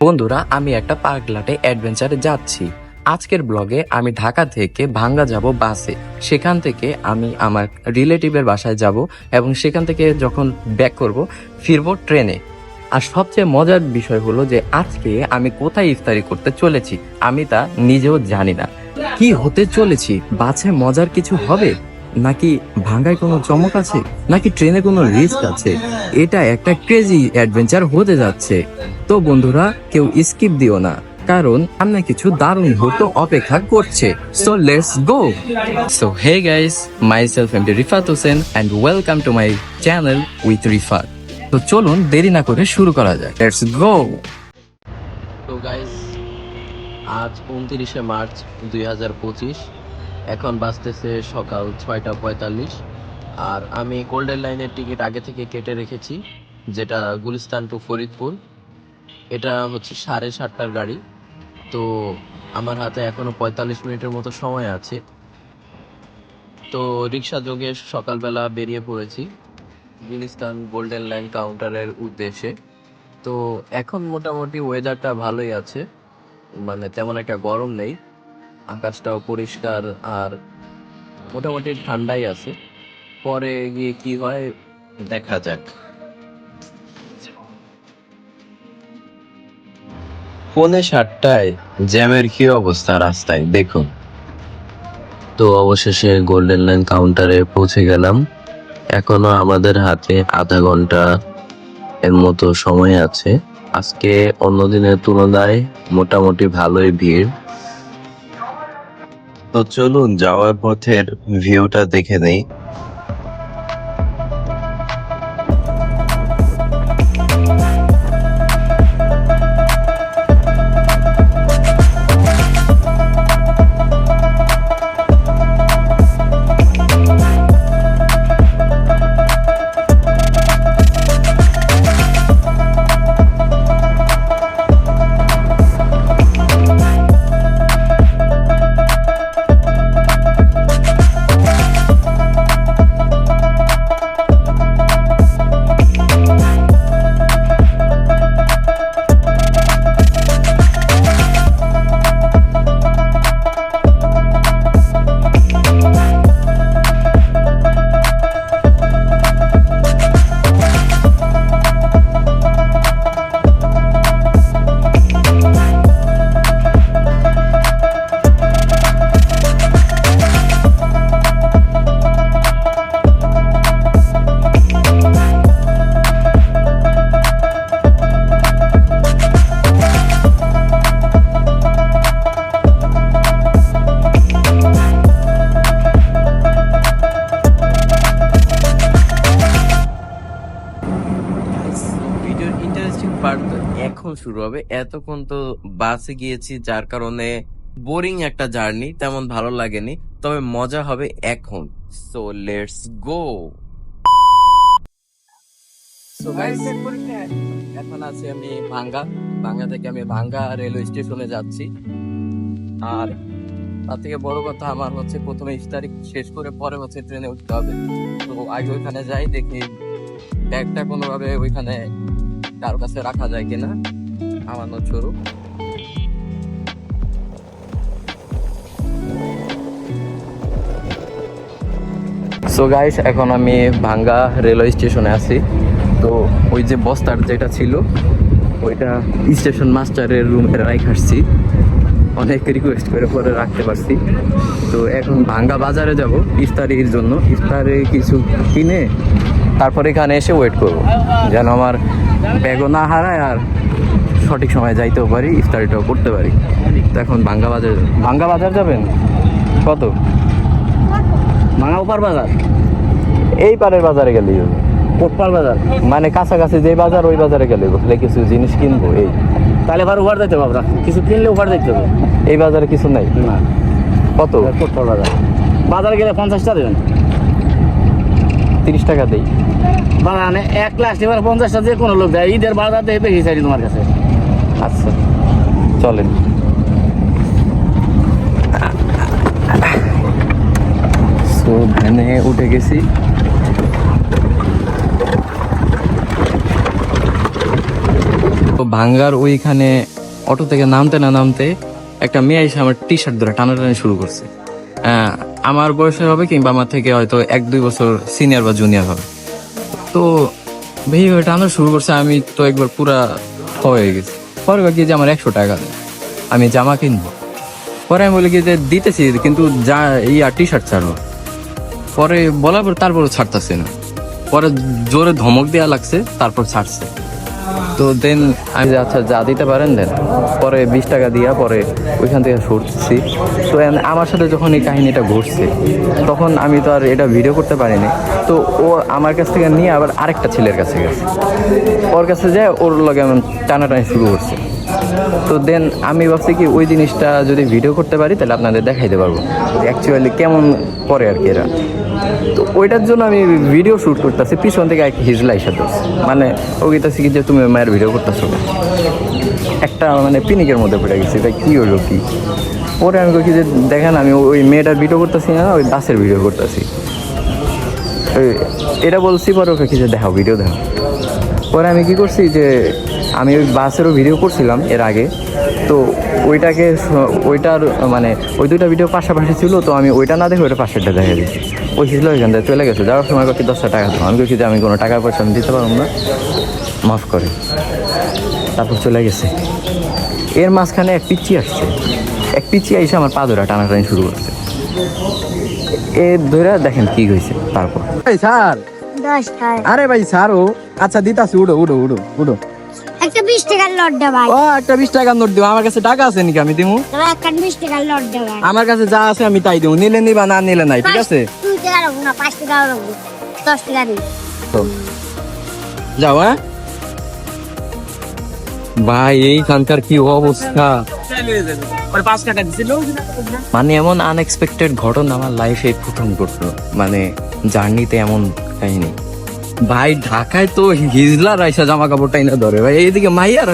বন্ধুরা, আমি একটা পাগলাটে অ্যাডভেঞ্চারে যাচ্ছি। আজকের ব্লগে আমি ঢাকা থেকে ভাঙ্গা যাব বাসে। সেখান থেকে আমি আমার রিলেটিভের বাসায় যাব এবং সেখান থেকে যখন ব্যাক করব ফিরবো ট্রেনে। আর সবচেয়ে মজার বিষয় হলো যে আজকে আমি কোথায় ইফতারি করতে চলেছি আমি তা নিজেও জানি না। কি হতে চলেছি, বাসে মজার কিছু হবে, নাকি ভাঙ্গায় কোনো চমক আছে, নাকি ট্রেনে কোনো রিস্ক আছে? এটা একটা ক্রেজি অ্যাডভেঞ্চার হতে যাচ্ছে। তো বন্ধুরা, কেউ স্কিপ দিও না, কারণ সামনে কিছু দারুণ মুহূর্ত অপেক্ষা করছে। So let's go. So hey guys, myself MD Rifat Hossain and welcome to my channel with Rifat. তো চলুন দেরি না করে শুরু করা যায়। Let's go. তো গাইস, আজ 29শে মার্চ 2025, এখন বাজতেছে সকাল 6:45। আর আমি গোল্ডেন লাইনের টিকিট আগে থেকে কেটে রেখেছি, যেটা গুলিস্তান টু ফরিদপুর। এটা হচ্ছে 7:30টার গাড়ি। তো আমার হাতে এখনো 45 মিনিটের মতো সময় আছে। তো রিক্সা যোগে সকালবেলা বেরিয়ে পড়েছি গুলিস্তান গোল্ডেন লাইন কাউন্টারের উদ্দেশ্যে। তো এখন মোটামুটি ওয়েদারটা ভালোই আছে, মানে তেমন একটা গরম নেই, আকাশটাও পরিষ্কার আর মোটামুটি ঠান্ডাই আছে। পরে গিয়ে কি হয় দেখা যাক। পৌনে 7টায় জ্যামের কি অবস্থা রাস্তায় দেখুন। তো অবশেষে গোল্ডেন লাইন কাউন্টারে পৌঁছে গেলাম। এখনো আমাদের হাতে আধা ঘন্টা এর মতো সময় আছে। আজকে অন্য দিনের তুলনায় মোটামুটি ভালোই ভিড়। তো চলুন যাওয়ার পথের ভিউটা দেখে নেই। ভিডিওর ইন্টারেস্টিং পার্ট এখন শুরু হবে। এতক্ষণ তো বাসে গিয়েছি, যার কারণে বোরিং একটা জার্নি, তেমন ভালো লাগেনি, তবে মজা হবে এখন। So let's go. So guys, এখন আছি আমি ভাঙ্গা থেকে আমি ভাঙ্গা রেলওয়ে স্টেশনে যাচ্ছি। আর তার থেকে বড় কথা, আমার হচ্ছে প্রথমে ইফতারি শেষ করে পরে হচ্ছে ট্রেনে উঠতে হবে। তো আগে ওইখানে যাই, দেখি ব্যাগটা কোনোভাবে ওইখানে কারো কাছে রাখা যায় কিনা, আমানত স্বরূপ। সো গাইস, এখন আমি ভাঙ্গা রেলওয়ে স্টেশনে আছি। তো ওই যে বস্তার যেটা ছিল ওইটা স্টেশন মাস্টারের রুমে রাইখাসছি, অনেক রিকোয়েস্ট করে পরে রাখতে পারছি। তো এখন ভাঙ্গা বাজারে যাব ইফতারির জন্য। ইফতারে কিছু কিনে তারপর এখানে এসে ওয়েট করব, যেন আমার ব্যাগও না হারায় আর সঠিক সময় যাইতেও পারি, ইফতারিটাও করতে পারি। তো এখন ভাঙ্গা বাজার যাবেন? কত? ভাঙ্গা ওপার বাজার, এই পারের বাজারে গেলেই হবে। কোটপাল বাজার মানে কাছাকাছি যে বাজার, ওই বাজারে গেলে কিছু জিনিস কিনবো। এই তাহলে এবার ওভার দিতে হবে, কিছু কিনলে ওভার দিতে হবে। এই বাজারে কিছু নাই না। কত? কোটপাল বাজারে গেলে 50টা দেবেন, 30 টাকা দেই। বাগানে 1 লাখ এবার 50টা দিয়ে কোনো লোক দেয়। ঈদের বাজার দিয়ে বেশি চাই তোমার কাছে। আচ্ছা চলেন। তো ভ্যানে উঠে গেছি। তো ভাঙ্গার ওইখানে অটো থেকে নামতে না নামতে একটা মেয়ে এসে আমার টি শার্ট ধরে টানাটানি শুরু করছে। আমার বয়সের হবে কিংবা আমার থেকে হয়তো 1-2 বছর সিনিয়র বা জুনিয়র হবে। তো ভাই ওই টানা শুরু করছে, আমি তো একবার পুরা হয়ে গেছি। পরে কি যে আমার 100 টাকা দেয়, আমি জামা কিনবো। পরে আমি বলি কি যে দিতেছি কিন্তু যা টি শার্ট ছাড়বো। পরে বলার পর তারপর ছাড়তেছে না, পরে জোরে ধমক দেওয়া লাগছে, তারপর ছাড়ছে। তো দেন আমি আচ্ছা যা দিতে পারেন দেন। পরে 20 টাকা দিয়া পরে ওইখান থেকে সরছি। তো আমার সাথে যখন এই কাহিনীটা ঘটছে তখন আমি তো আর এটা ভিডিও করতে পারিনি। তো ও আমার কাছ থেকে নিয়ে আবার আরেকটা ছেলের কাছে গেছে, ওর কাছে যায় ওর লগে আমি টানাটানি শুরু করছে। তো দেন আমি ভাবছি কি ওই জিনিসটা যদি ভিডিও করতে পারি তাহলে আপনাদের দেখাইতে পারবো অ্যাকচুয়ালি কেমন করে আর কি এরা। তো ওইটার জন্য আমি ভিডিও শ্যুট করতেছি, পিছন থেকে এক হিজলা হিসাবে মানে ও গেতেছি কি যে তুমি মায়ের ভিডিও করতেছো, একটা মানে পিনিকের মধ্যে পড়ে গেছি, এটা কী হলো কি। পরে আমি কি যে দেখেন আমি ওই মেয়েটার ভিডিও করতেছি না, ওই বাসের ভিডিও করতেছি, এটা বলছি। পরে ওকে কি যে দেখাও ভিডিও দেখাও। পরে আমি কি করছি যে আমি ওই বাসেরও ভিডিও করছিলাম এর আগে, তো ওইটার মানে ওই দুইটা ভিডিও পাশাপাশি ছিল, তো আমি ওইটা না দেখে ওইটা পাশেরটা দেখা দিচ্ছি। ওই ছিল ওইখান থেকে চলে গেছে, যাওয়ার সময় কি 10 টাকা দেবো। আমি বলছি যে আমি কোনো টাকা পয়সা আমি দিতে পারবো না, মাফ করে। তারপর চলে গেছে। এর মাঝখানে এক পিচ্চি আসছে, এক পিচ্চি এসে আমার পা ধরা টানাটানি শুরু করছে। এ ধরে দেখেন কি হয়েছে। তারপর স্যার আরে ভাই স্যার ও আচ্ছা দিতাছি, উড়ো উড়ো উড়ো উড়ো। একটা 20 টাকার নোট দে ভাই। ও একটা 20 টাকার নোট দিও, আমার কাছে টাকা আছে নাকি আমি দিমু? একটা 20 টাকার নোট দে ভাই। আমার কাছে যা আছে আমি তাই দিমু, নিলে নিবা না নিলে নাই, ঠিক আছে? 2 টাকা রাখবো না, 5 টাকা রাখবো, 10 টাকা দিই। যাও। হ্যাঁ ভাই এইখানকার কি অবস্থা, মানে এমন আনএক্সপেক্টেড ঘটনা আমার লাইফে প্রথম ঘটলো, মানে জার্নিতে এমন কাহিনী। ভাই ঢাকায় তো হিজলা রাইসা জামা কাপড় টাইনা ধরে, ভাই এইদিকে মাইয়ার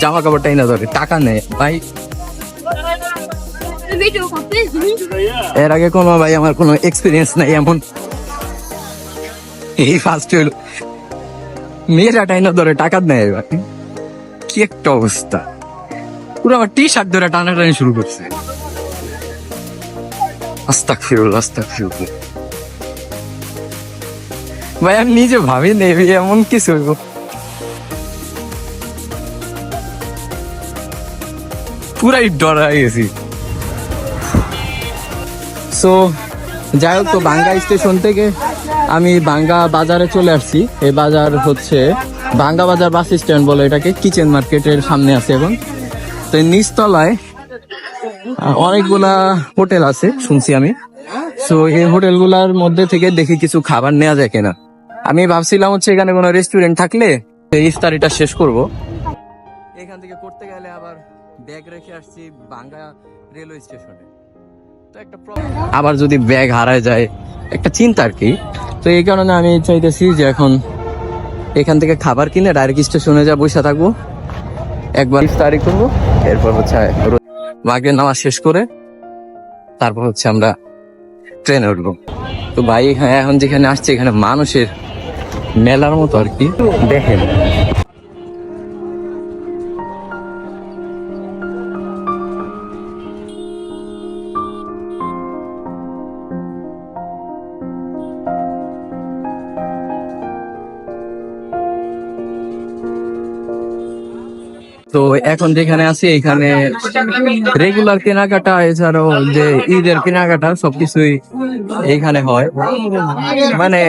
জামা কাপড় টাইনা ধরে, টাকা নেয় ভাই। এর আগে কোনো ভাই আমার কোনো এক্সপিরিয়েন্স নাই এমন, এই ফার্স্ট হইল। মেয়েরা টাইনা ধরে টাকা নেয় ভাই, কি একটা অবস্থা। পুরো আমার টি শার্ট ধরে টানাটানি শুরু করছে। আস্তাগফিরুল্লাহ আস্তাগফিরুল্লাহ। ভাই আমি নিজে ভাবি নেবি এমন কিছু হইব। পুরাই ডরা গেছি। সো যাই হোক, তো বাঙ্গা স্টেশন থেকে আমি বাঙ্গা বাজারে চলে আসছি। এই বাজার হচ্ছে বাঙ্গা বাজার বাস স্ট্যান্ড বলে এটাকে, কিচেন মার্কেটের সামনে আছে এখন। তো নিচতলায় অনেকগুলা হোটেল আছে শুনছি আমি। সো এই হোটেলগুলার মধ্যে থেকে দেখি কিছু খাবার নেওয়া যায় কিনা। আমি ভাবছিলাম হচ্ছে এখানে কোনো রেস্টুরেন্ট থাকলে ইফতারিটা শেষ করব। এখান থেকে করতে গেলে আবার ব্যাগ রেখে আসছি বাঙ্গা রেলওয়ে স্টেশনে, তো একটা আবার যদি ব্যাগ হারায় যায় একটা চিন্তা আর কি। তো এই কারণে আমি চাইতেছি যে এখন এখান থেকে খাবার কিনে ডাইরেক্ট স্টেশনে যা বসে থাকবো, একবার ইফতারি করবো, এরপর হচ্ছে মাগরিবের নামাজ শেষ করে তারপর হচ্ছে আমরা ট্রেনে উঠবো। তো ভাই হ্যাঁ, এখন যেখানে আসছে এখানে মানুষের মেলার মতো আর কি, দেখেন। তো এখন যেখানে আছি এখানে রেগুলার কেনাকাটা এছাড়াও যে ঈদের কেনাকাটা সবকিছুই এইখানে হয়, মানে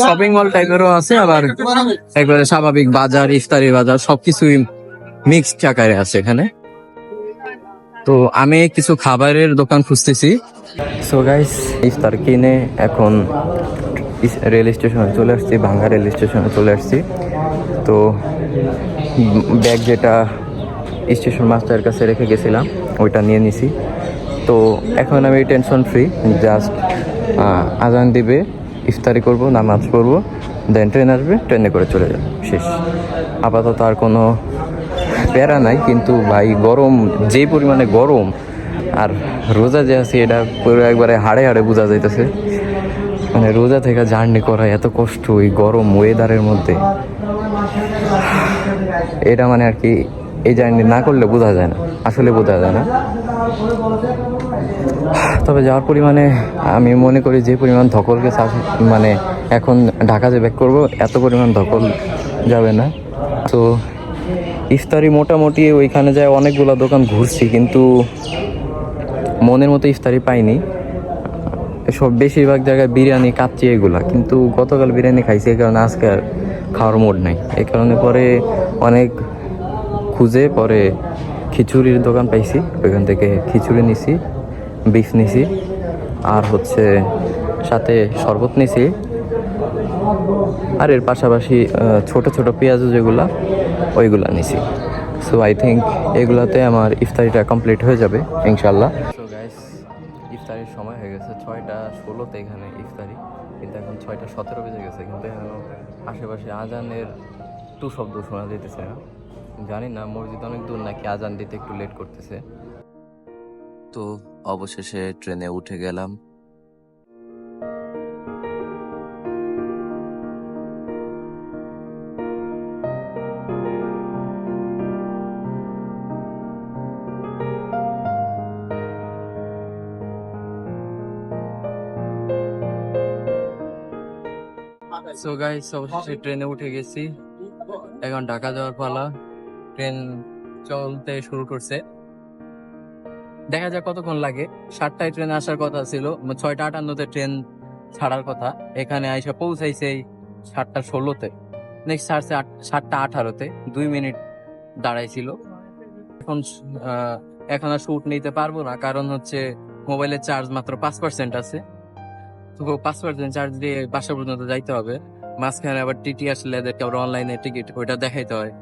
শপিং মল টাইপেরও আছে, আবার একবারে স্বাভাবিক বাজার, ইফতারি বাজার সবকিছুই মিক্সড আকারে আছে এখানে। তো আমি কিছু খাবারের দোকান খুঁজতেছি। সো গাইস, ইফতার কিনে এখন রেল স্টেশনে চলে আসছি, ভাঙ্গা রেল স্টেশনে চলে আসছি। তো ব্যাগ যেটা স্টেশন মাস্টারের কাছে রেখে গেছিলাম ওইটা নিয়ে নিছি। তো এখন আমি টেনশন ফ্রি, জাস্ট আজান দিবে, ইফতারি করব, নামাজ পড়বো, দেন ট্রেন আসবে, ট্রেনে করে চলে যাবে, শেষ। আপাতত আর কোনো প্যারা নাই। কিন্তু ভাই গরম, যে পরিমাণে গরম, আর রোজা যে আছে এটা পুরো একবারে হাড়ে হাড়ে বোঝা যাইতেছে। মানে রোজা থেকে জার্নি করা এত কষ্ট এই গরম ওয়েদারের মধ্যে। এটা মানে আর কি এই জার্নি না করলে বোঝা যায় না, আসলে বোঝা যায় না। তবে যাওয়ার পরিমাণে আমি মনে করি যে পরিমাণ ধকল গেছে মানে এখন ঢাকা যে ব্যাক করবো এত পরিমাণ ধকল যাবে না। তো ইফতারি মোটামুটি ওইখানে যায় অনেকগুলো দোকান ঘুরছি, কিন্তু মনের মতো ইফতারি পাইনি। সব বেশিরভাগ জায়গায় বিরিয়ানি, কাচ্চি এগুলা, কিন্তু গতকাল বিরিয়ানি খাইছি, এই কারণে আজকে আর খাওয়ার মুড নাই। এই কারণে পরে অনেক খুঁজে পরে খিচুড়ির দোকান পাইছি, ওইখান থেকে খিচুড়ি নিছি, বিফ নিছি, আর হচ্ছে সাথে শরবত নিছি, আর এর পাশাপাশি ছোট ছোট পেঁয়াজু যেগুলা ওইগুলা নিছি। সো আই থিঙ্ক এগুলাতে আমার ইফতারিটা কমপ্লিট হয়ে যাবে ইনশাল্লাহ। সো গাইস, ইফতারির সময় হয়ে গেছে 6:16 এখানে ইফতারি, কিন্তু এখন 6:17 বেজে গেছে, কিন্তু এখনও আশেপাশে আজানের শব্দ শোনা যেতেছে না। জানি না মসজিদ অনেক দূর নাকি আজান দিতে একটু লেট করতেছে। তো অবশেষে ট্রেনে উঠে গেলাম। সো গাইস, অবশেষে ট্রেনে উঠে গেছি, এখন ঢাকা যাওয়ার পালা। ট্রেন চলতে শুরু করছে, দেখা যাক কতক্ষণ লাগে। 7টায় ট্রেন আসার কথা ছিল, 6:58-তে ট্রেন ছাড়ার কথা। এখানে আইসা পৌঁছাইছে 7:16-তে, নেক্সট ছাড়ছে 7:18-তে, 2 মিনিট দাঁড়াইছিল। এখন আর শুট নিতে পারবো না, কারণ হচ্ছে মোবাইলের চার্জ মাত্র 5% আছে। তো 5% চার্জ দিয়ে বাসা পর্যন্ত যাইতে হবে। মাঝখানে আবার টিটি আসলে এদেরকে আবার অনলাইনে টিকিট ওইটা দেখাইতে হয়।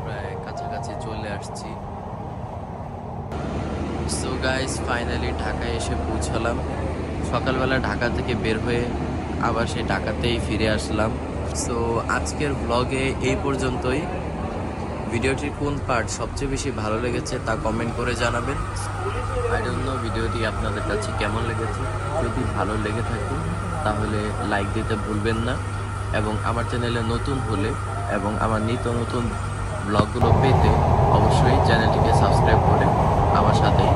প্রায় কাছাকাছি চলে আসছি। সো গাইস, ফাইনালি ঢাকায় এসে পৌঁছালাম। সকালবেলা ঢাকা থেকে বের হয়ে আবার সেই ঢাকাতেই ফিরে আসলাম। সো আজকের ব্লগে এই পর্যন্তই। ভিডিওটির কোন পার্ট সবচেয়ে বেশি ভালো লেগেছে তা কমেন্ট করে জানাবেন। আই ডোন্ট নো ভিডিওটি আপনাদের কাছে কেমন লেগেছে। যদি ভালো লেগে থাকে তাহলে লাইক দিতে ভুলবেন না, এবং আমার চ্যানেলে নতুন হলে এবং আমার নিত্য নতুন ব্লগগুলো পেতে অবশ্যই চ্যানেলটিকে সাবস্ক্রাইব করে আমার সাথেই